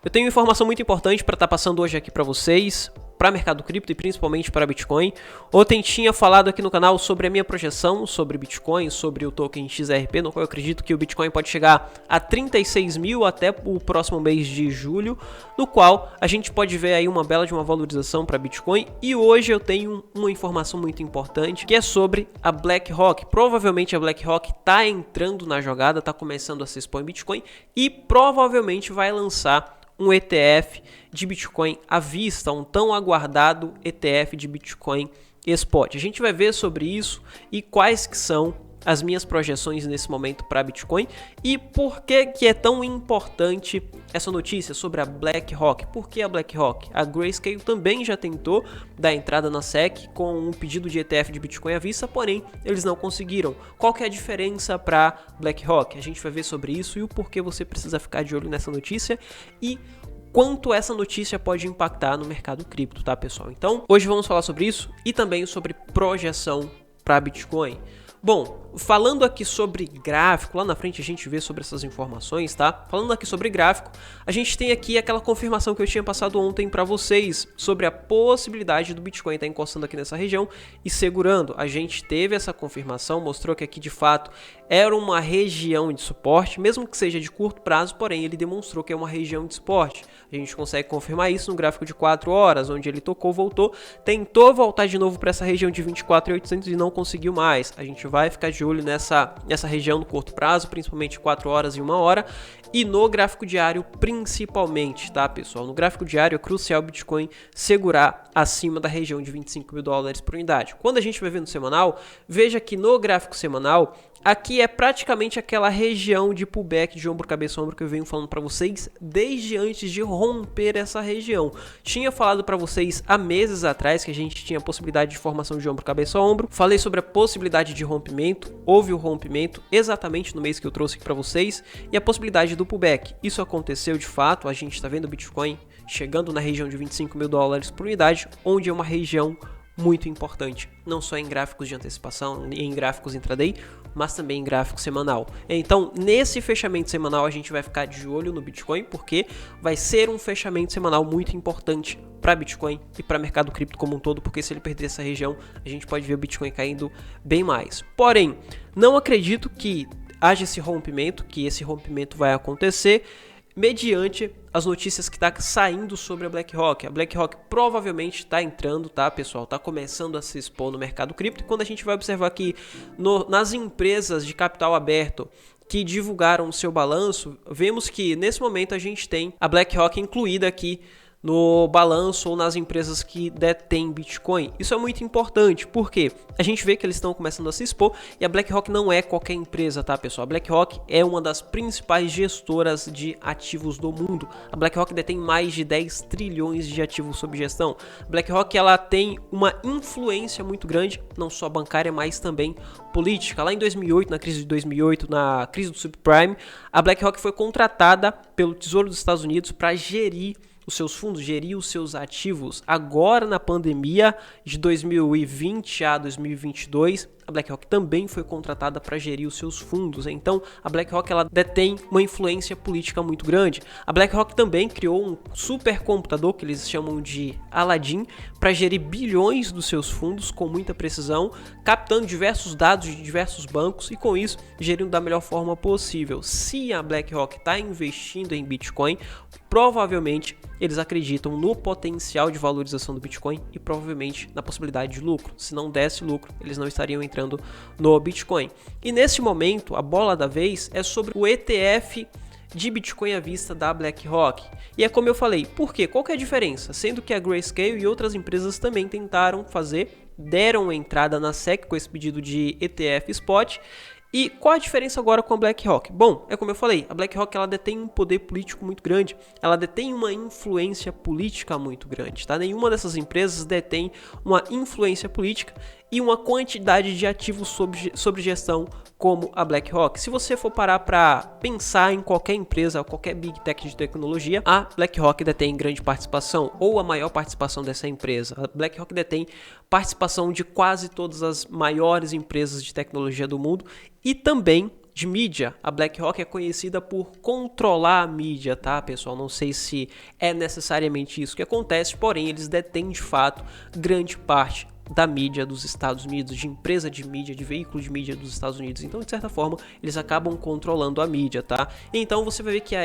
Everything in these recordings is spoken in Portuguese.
Eu tenho informação muito importante para estar passando hoje aqui para vocês, para mercado cripto e principalmente para Bitcoin. Ontem tinha falado aqui no canal sobre a minha projeção sobre Bitcoin, sobre o token XRP, no qual eu acredito que o Bitcoin pode chegar a 36 mil até o próximo mês de julho, no qual a gente pode ver aí uma bela de uma valorização para Bitcoin. E hoje eu tenho uma informação muito importante, que é sobre a BlackRock. Provavelmente a BlackRock está entrando na jogada, está começando a se expor em Bitcoin e provavelmente vai lançar um ETF de Bitcoin à vista, um tão aguardado ETF de Bitcoin Spot. A gente vai ver sobre isso e quais que são as minhas projeções nesse momento para Bitcoin e por que é tão importante essa notícia sobre a BlackRock. Por que a BlackRock? A Grayscale também já tentou dar entrada na SEC com um pedido de ETF de Bitcoin à vista, porém eles não conseguiram. Qual que é a diferença para BlackRock? A gente vai ver sobre isso e o porquê você precisa ficar de olho nessa notícia e quanto essa notícia pode impactar no mercado cripto, tá, pessoal? Então, hoje vamos falar sobre isso e também sobre projeção para Bitcoin. Bom, falando aqui sobre gráfico, lá na frente a gente vê sobre essas informações, tá? Falando aqui sobre gráfico, a gente tem aqui aquela confirmação que eu tinha passado ontem para vocês sobre a possibilidade do Bitcoin estar encostando aqui nessa região e segurando. A gente teve essa confirmação, mostrou que aqui de fato era uma região de suporte, mesmo que seja de curto prazo, porém ele demonstrou que é uma região de suporte. A gente consegue confirmar isso no gráfico de 4 horas, onde ele tocou, voltou, tentou voltar de novo para essa região de 24.800 e não conseguiu mais. A gente vai ficar de olho nessa região no curto prazo, principalmente 4 horas e 1 hora, e no gráfico diário principalmente, tá, pessoal? No gráfico diário é crucial o Bitcoin segurar acima da região de 25 mil dólares por unidade. Quando a gente vai ver no semanal, veja que no gráfico semanal, aqui é praticamente aquela região de pullback de ombro, cabeça, ombro que eu venho falando para vocês desde antes de romper essa região. Tinha falado para vocês há meses atrás que a gente tinha a possibilidade de formação de ombro, cabeça, ombro. Falei sobre a possibilidade de rompimento, houve o rompimento exatamente no mês que eu trouxe aqui para vocês e a possibilidade do pullback. Isso aconteceu de fato, a gente está vendo o Bitcoin chegando na região de 25 mil dólares por unidade, onde é uma região muito importante, não só em gráficos de antecipação, em gráficos intraday, mas também em gráfico semanal. Então, nesse fechamento semanal, a gente vai ficar de olho no Bitcoin, porque vai ser um fechamento semanal muito importante para Bitcoin e para mercado cripto como um todo, porque se ele perder essa região, a gente pode ver o Bitcoin caindo bem mais. Porém, não acredito que haja esse rompimento, que esse rompimento vai acontecer, mediante as notícias que está saindo sobre a BlackRock. A BlackRock provavelmente está entrando, tá, pessoal? Está começando a se expor no mercado cripto. E quando a gente vai observar aqui nas empresas de capital aberto que divulgaram o seu balanço, vemos que nesse momento a gente tem a BlackRock incluída aqui no balanço ou nas empresas que detêm Bitcoin. Isso é muito importante, porque a gente vê que eles estão começando a se expor e a BlackRock não é qualquer empresa, tá, pessoal? A BlackRock é uma das principais gestoras de ativos do mundo. A BlackRock detém mais de 10 trilhões de ativos sob gestão. A BlackRock, ela tem uma influência muito grande, não só bancária, mas também política. Lá em 2008, na crise de 2008, na crise do subprime, a BlackRock foi contratada pelo Tesouro dos Estados Unidos para gerir os seus fundos, gerir os seus ativos. Agora, na pandemia de 2020 a 2022, a BlackRock também foi contratada para gerir os seus fundos. Então, a BlackRock, ela detém uma influência política muito grande. A BlackRock também criou um supercomputador que eles chamam de Aladdin para gerir bilhões dos seus fundos com muita precisão, captando diversos dados de diversos bancos e com isso gerindo da melhor forma possível. Se a BlackRock está investindo em Bitcoin, provavelmente eles acreditam no potencial de valorização do Bitcoin e provavelmente na possibilidade de lucro. Se não desse lucro, eles não estariam entrando no Bitcoin. E nesse momento, a bola da vez é sobre o ETF de Bitcoin à vista da BlackRock. E é como eu falei, por quê? Qual que é a diferença? Sendo que a Grayscale e outras empresas também tentaram fazer, deram entrada na SEC com esse pedido de ETF Spot. E qual a diferença agora com a BlackRock? Bom, é como eu falei, a BlackRock, ela detém um poder político muito grande, ela detém uma influência política muito grande, tá? Nenhuma dessas empresas detém uma influência política e uma quantidade de ativos sob gestão como a BlackRock. Se você for parar para pensar em qualquer empresa, qualquer Big Tech de tecnologia, a BlackRock detém grande participação ou a maior participação dessa empresa. A BlackRock detém participação de quase todas as maiores empresas de tecnologia do mundo e também de mídia. A BlackRock é conhecida por controlar a mídia, tá, pessoal? Não sei se é necessariamente isso que acontece, porém eles detêm de fato grande parte da mídia dos Estados Unidos, de empresa de mídia, de veículo de mídia dos Estados Unidos. Então, de certa forma, eles acabam controlando a mídia, tá? Então, você vai ver que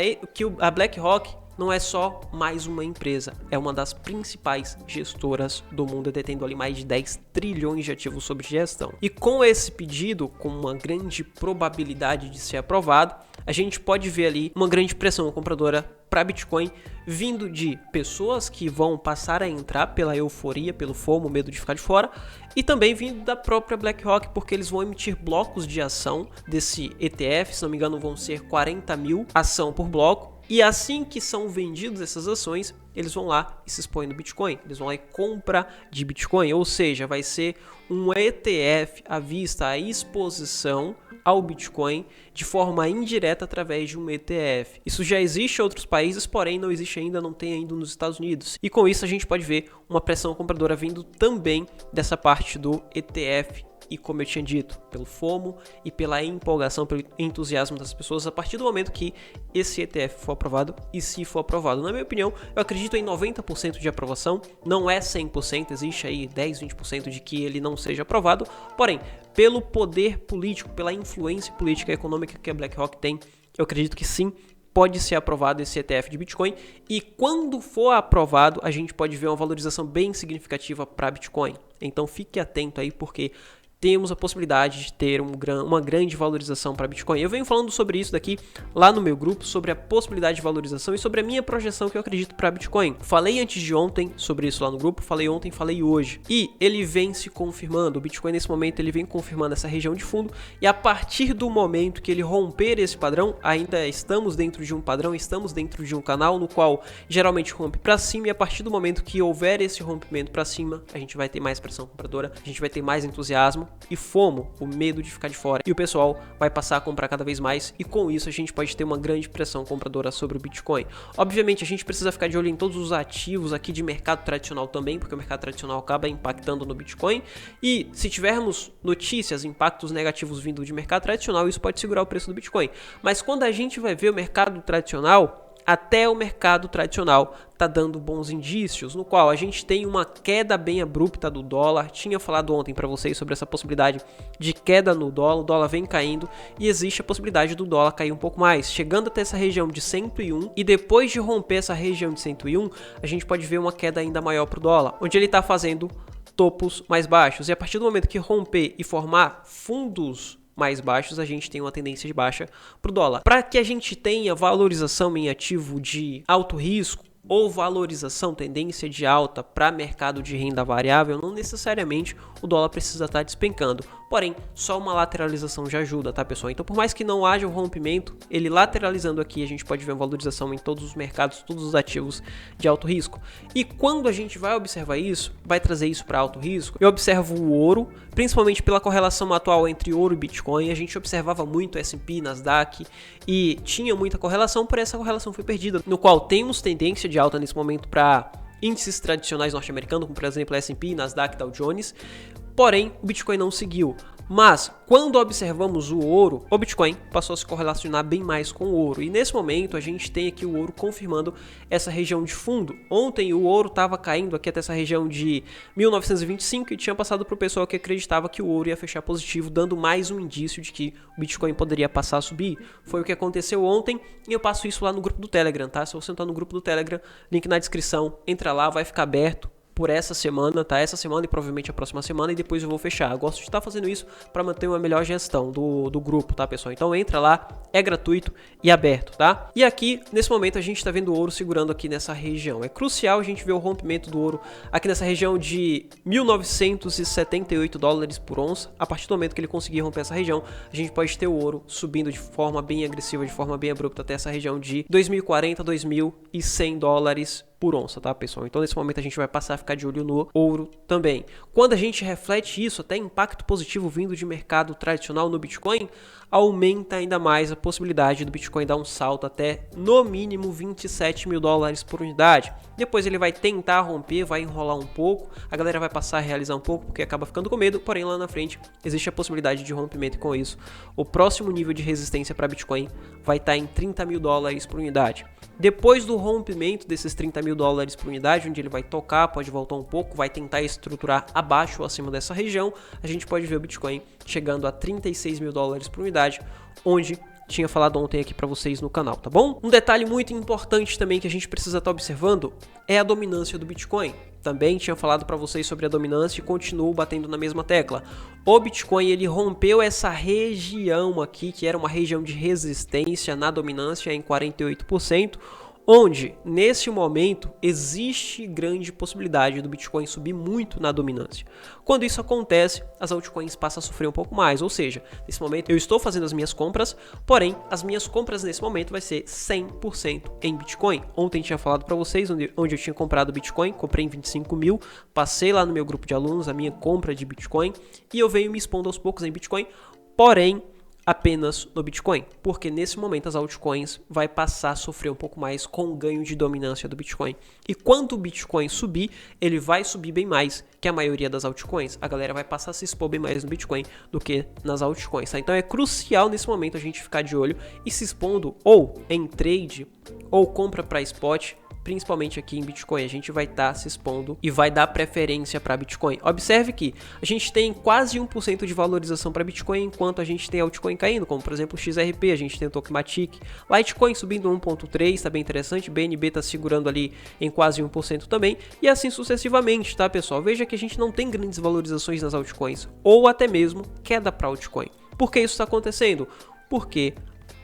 a BlackRock não é só mais uma empresa, é uma das principais gestoras do mundo, detendo ali mais de 10 trilhões de ativos sob gestão. E com esse pedido, com uma grande probabilidade de ser aprovado, a gente pode ver ali uma grande pressão compradora para Bitcoin, vindo de pessoas que vão passar a entrar pela euforia, pelo FOMO, medo de ficar de fora, e também vindo da própria BlackRock, porque eles vão emitir blocos de ação desse ETF, se não me engano vão ser 40 mil ação por bloco, e assim que são vendidas essas ações, eles vão lá e se expõem no Bitcoin, eles vão lá e compram de Bitcoin, ou seja, vai ser um ETF à vista, a exposição ao Bitcoin de forma indireta através de um ETF. Isso já existe em outros países, porém não existe ainda, não tem ainda nos Estados Unidos. E com isso a gente pode ver uma pressão compradora vindo também dessa parte do ETF. E como eu tinha dito, pelo FOMO e pela empolgação, pelo entusiasmo das pessoas a partir do momento que esse ETF for aprovado e se for aprovado. Na minha opinião, eu acredito em 90% de aprovação, não é 100%, existe aí 10, 20% de que ele não seja aprovado, porém, pelo poder político, pela influência política e econômica que a BlackRock tem, eu acredito que sim, pode ser aprovado esse ETF de Bitcoin, e quando for aprovado, a gente pode ver uma valorização bem significativa para Bitcoin. Então fique atento aí, porque temos a possibilidade de ter uma grande valorização para Bitcoin. Eu venho falando sobre isso daqui lá no meu grupo, sobre a possibilidade de valorização e sobre a minha projeção que eu acredito para Bitcoin. Falei antes de ontem sobre isso lá no grupo, falei ontem, falei hoje. E ele vem se confirmando, o Bitcoin nesse momento ele vem confirmando essa região de fundo, e a partir do momento que ele romper esse padrão, ainda estamos dentro de um padrão, estamos dentro de um canal no qual geralmente rompe para cima, e a partir do momento que houver esse rompimento para cima, a gente vai ter mais pressão compradora, a gente vai ter mais entusiasmo e FOMO, o medo de ficar de fora, e o pessoal vai passar a comprar cada vez mais, e com isso a gente pode ter uma grande pressão compradora sobre o Bitcoin. Obviamente a gente precisa ficar de olho em todos os ativos aqui de mercado tradicional também, porque o mercado tradicional acaba impactando no Bitcoin, e se tivermos notícias, impactos negativos vindo de mercado tradicional, isso pode segurar o preço do Bitcoin. Mas quando a gente vai ver o mercado tradicional, até o mercado tradicional está dando bons indícios, no qual a gente tem uma queda bem abrupta do dólar. Tinha falado ontem para vocês sobre essa possibilidade de queda no dólar, o dólar vem caindo e existe a possibilidade do dólar cair um pouco mais, chegando até essa região de 101, e depois de romper essa região de 101, a gente pode ver uma queda ainda maior para o dólar, onde ele está fazendo topos mais baixos, e a partir do momento que romper e formar fundos mais baixos, a gente tem uma tendência de baixa para o dólar. Para que a gente tenha valorização em ativo de alto risco ou valorização, tendência de alta para mercado de renda variável, não necessariamente o dólar precisa estar despencando. Porém, só uma lateralização já ajuda, tá, pessoal? Então, por mais que não haja um rompimento, ele lateralizando aqui, a gente pode ver uma valorização em todos os mercados, todos os ativos de alto risco. E quando a gente vai observar isso, vai trazer isso para alto risco, eu observo o ouro, principalmente pela correlação atual entre ouro e Bitcoin. A gente observava muito S&P, Nasdaq, e tinha muita correlação, porém essa correlação foi perdida, no qual temos tendência de alta nesse momento para índices tradicionais norte-americanos, como por exemplo S&P, Nasdaq, Dow Jones, porém o Bitcoin não seguiu. Mas, quando observamos o ouro, o Bitcoin passou a se correlacionar bem mais com o ouro. E nesse momento, a gente tem aqui o ouro confirmando essa região de fundo. Ontem, o ouro estava caindo aqui até essa região de 1925 e tinha passado para o pessoal que acreditava que o ouro ia fechar positivo, dando mais um indício de que o Bitcoin poderia passar a subir. Foi o que aconteceu ontem e eu passo isso lá no grupo do Telegram, tá? Se você não está no grupo do Telegram, link na descrição, entra lá, vai ficar aberto por essa semana, tá? Essa semana e provavelmente a próxima semana, e depois eu vou fechar. Eu gosto de estar fazendo isso para manter uma melhor gestão do grupo, tá, pessoal? Então entra lá, é gratuito e aberto, tá? E aqui, nesse momento, a gente está vendo o ouro segurando aqui nessa região. É crucial a gente ver o rompimento do ouro aqui nessa região de 1.978 dólares por onça. A partir do momento que ele conseguir romper essa região, a gente pode ter o ouro subindo de forma bem agressiva, de forma bem abrupta até essa região de 2.040, 2.100 dólares por onça, tá, pessoal? Então nesse momento a gente vai passar a ficar de olho no ouro também. Quando a gente reflete isso, até impacto positivo vindo de mercado tradicional no Bitcoin, aumenta ainda mais a possibilidade do Bitcoin dar um salto até no mínimo 27 mil dólares por unidade. Depois ele vai tentar romper, vai enrolar um pouco, a galera vai passar a realizar um pouco porque acaba ficando com medo, porém lá na frente existe a possibilidade de rompimento, e com isso o próximo nível de resistência para Bitcoin vai estar em 30 mil dólares por unidade. Depois do rompimento desses 30 mil dólares por unidade, onde ele vai tocar, pode voltar um pouco, vai tentar estruturar abaixo ou acima dessa região, a gente pode ver o Bitcoin chegando a 36 mil dólares por unidade, onde tinha falado ontem aqui para vocês no canal, tá bom? Um detalhe muito importante também que a gente precisa estar observando é a dominância do Bitcoin. Também tinha falado para vocês sobre a dominância e continuo batendo na mesma tecla. O Bitcoin ele rompeu essa região aqui, que era uma região de resistência na dominância em 48%, onde nesse momento existe grande possibilidade do Bitcoin subir muito na dominância. Quando isso acontece, as altcoins passam a sofrer um pouco mais, ou seja, nesse momento eu estou fazendo as minhas compras, porém as minhas compras nesse momento vai ser 100% em Bitcoin. Ontem tinha falado para vocês onde eu tinha comprado Bitcoin, comprei em 25 mil, passei lá no meu grupo de alunos a minha compra de Bitcoin e eu venho me expondo aos poucos em Bitcoin, porém apenas no Bitcoin, porque nesse momento as altcoins vai passar a sofrer um pouco mais com o ganho de dominância do Bitcoin. E quando o Bitcoin subir, ele vai subir bem mais que a maioria das altcoins. A galera vai passar a se expor bem mais no Bitcoin do que nas altcoins, tá? Então é crucial nesse momento a gente ficar de olho e se expondo ou em trade ou compra para spot. Principalmente aqui em Bitcoin, a gente vai estar se expondo e vai dar preferência para Bitcoin. Observe que a gente tem quase 1% de valorização para Bitcoin, enquanto a gente tem altcoin caindo, como por exemplo o XRP, a gente tem o Tokenmatic, Litecoin subindo 1,3%, está bem interessante, BNB está segurando ali em quase 1% também, e assim sucessivamente, tá, pessoal? Veja que a gente não tem grandes valorizações nas altcoins, ou até mesmo queda para altcoin. Por que isso está acontecendo? Porque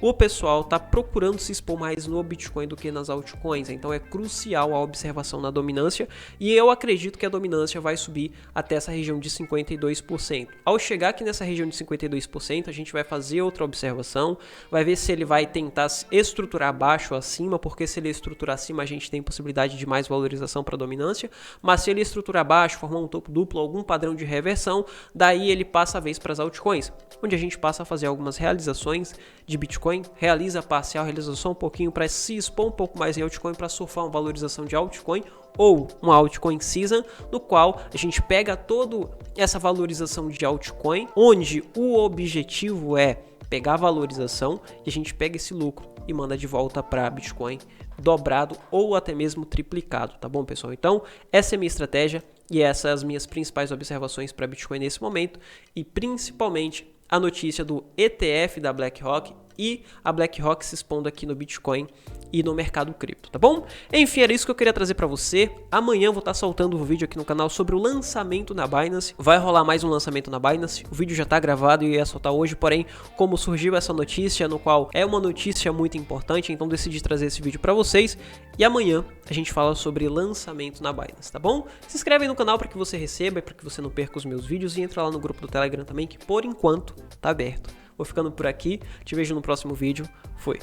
o pessoal está procurando se expor mais no Bitcoin do que nas altcoins, então é crucial a observação na dominância e eu acredito que a dominância vai subir até essa região de 52%. Ao chegar aqui nessa região de 52%, a gente vai fazer outra observação, vai ver se ele vai tentar estruturar abaixo ou acima, porque se ele estruturar acima a gente tem possibilidade de mais valorização para dominância, mas se ele estruturar abaixo, formar um topo duplo, algum padrão de reversão, daí ele passa a vez para as altcoins, onde a gente passa a fazer algumas realizações de Bitcoin, realiza parcial, realiza só um pouquinho para se expor um pouco mais em altcoin, para surfar uma valorização de altcoin ou uma altcoin season, no qual a gente pega toda essa valorização de altcoin, onde o objetivo é pegar a valorização e a gente pega esse lucro e manda de volta para Bitcoin dobrado ou até mesmo triplicado, tá bom, pessoal? Então, essa é a minha estratégia e essas são as minhas principais observações para Bitcoin nesse momento e principalmente a notícia do ETF da BlackRock e a BlackRock se expondo aqui no Bitcoin e no mercado cripto, tá bom? Enfim, era isso que eu queria trazer para você. Amanhã eu vou estar soltando um vídeo aqui no canal sobre o lançamento na Binance. Vai rolar mais um lançamento na Binance. O vídeo já tá gravado e ia soltar hoje, porém, como surgiu essa notícia, no qual é uma notícia muito importante, então decidi trazer esse vídeo para vocês. E amanhã a gente fala sobre lançamento na Binance, tá bom? Se inscreve aí no canal para que você receba e para que você não perca os meus vídeos e entra lá no grupo do Telegram também, que por enquanto tá aberto. Vou ficando por aqui, te vejo no próximo vídeo, fui!